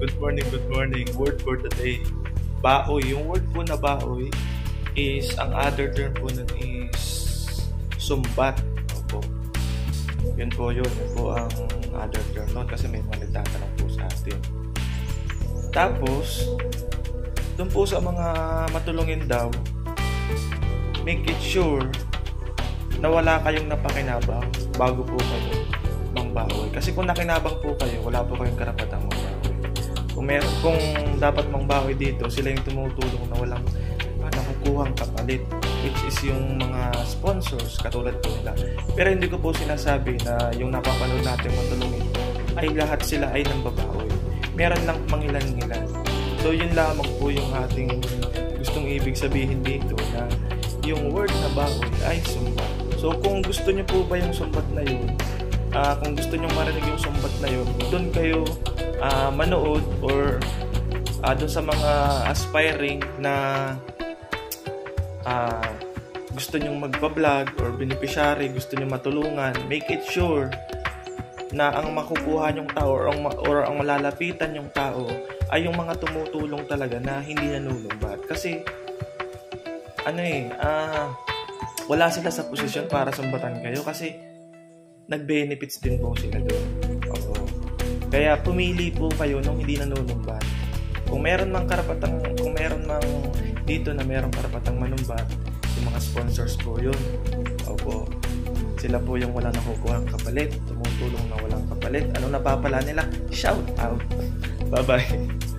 Good morning, good morning. Word for today. Baoy. Yung word po na baoy is, ang other term po nun is sumbat. Opo. Yun po yun. Yun po ang other term nun kasi may mga nagtatanong po sa atin. Tapos, dun po sa mga matulungin daw, make it sure na wala kayong napakinabang bago po kayo mangbaoy. Kasi kung nakinabang po kayo, wala po kayong karapatang mangbaoy. Kung dapat mangbaoy dito, sila yung tumutulong na walang nakukuhang kapalit, which is yung mga sponsors katulad po nila. Pero hindi ko po sinasabi na yung napapanood natin matulungin ay lahat sila ay nangbabaoy. Meron lang mangilan-ngilan. So yun lamang po yung ating gustong ibig sabihin dito, na yung word na baoy ay sumbat. So kung gusto nyo po ba yung sumbat na yun, kung gusto nyo marinig yung sumbat na yun, doon kayo manood, or doon sa mga aspiring na gusto nyong magpa-vlog or beneficiary, gusto nyong matulungan, make it sure na ang makukuha nyong tao or ang malalapitan nyong tao ay yung mga tumutulong talaga na hindi nanunumbat. Kasi wala sila sa posisyon para sumbatan kayo kasi nag-benefits din po sila doon. Opo. Kaya pumili po kayo nung hindi nanunumbat. Kung meron mang dito na merong karapatang manumbat, yung mga sponsors po yun. Opo. Sila po yung wala nakukuhang kapalit, tumutulong na walang kapalit. Ano napapala nila? Shout out! Bye-bye!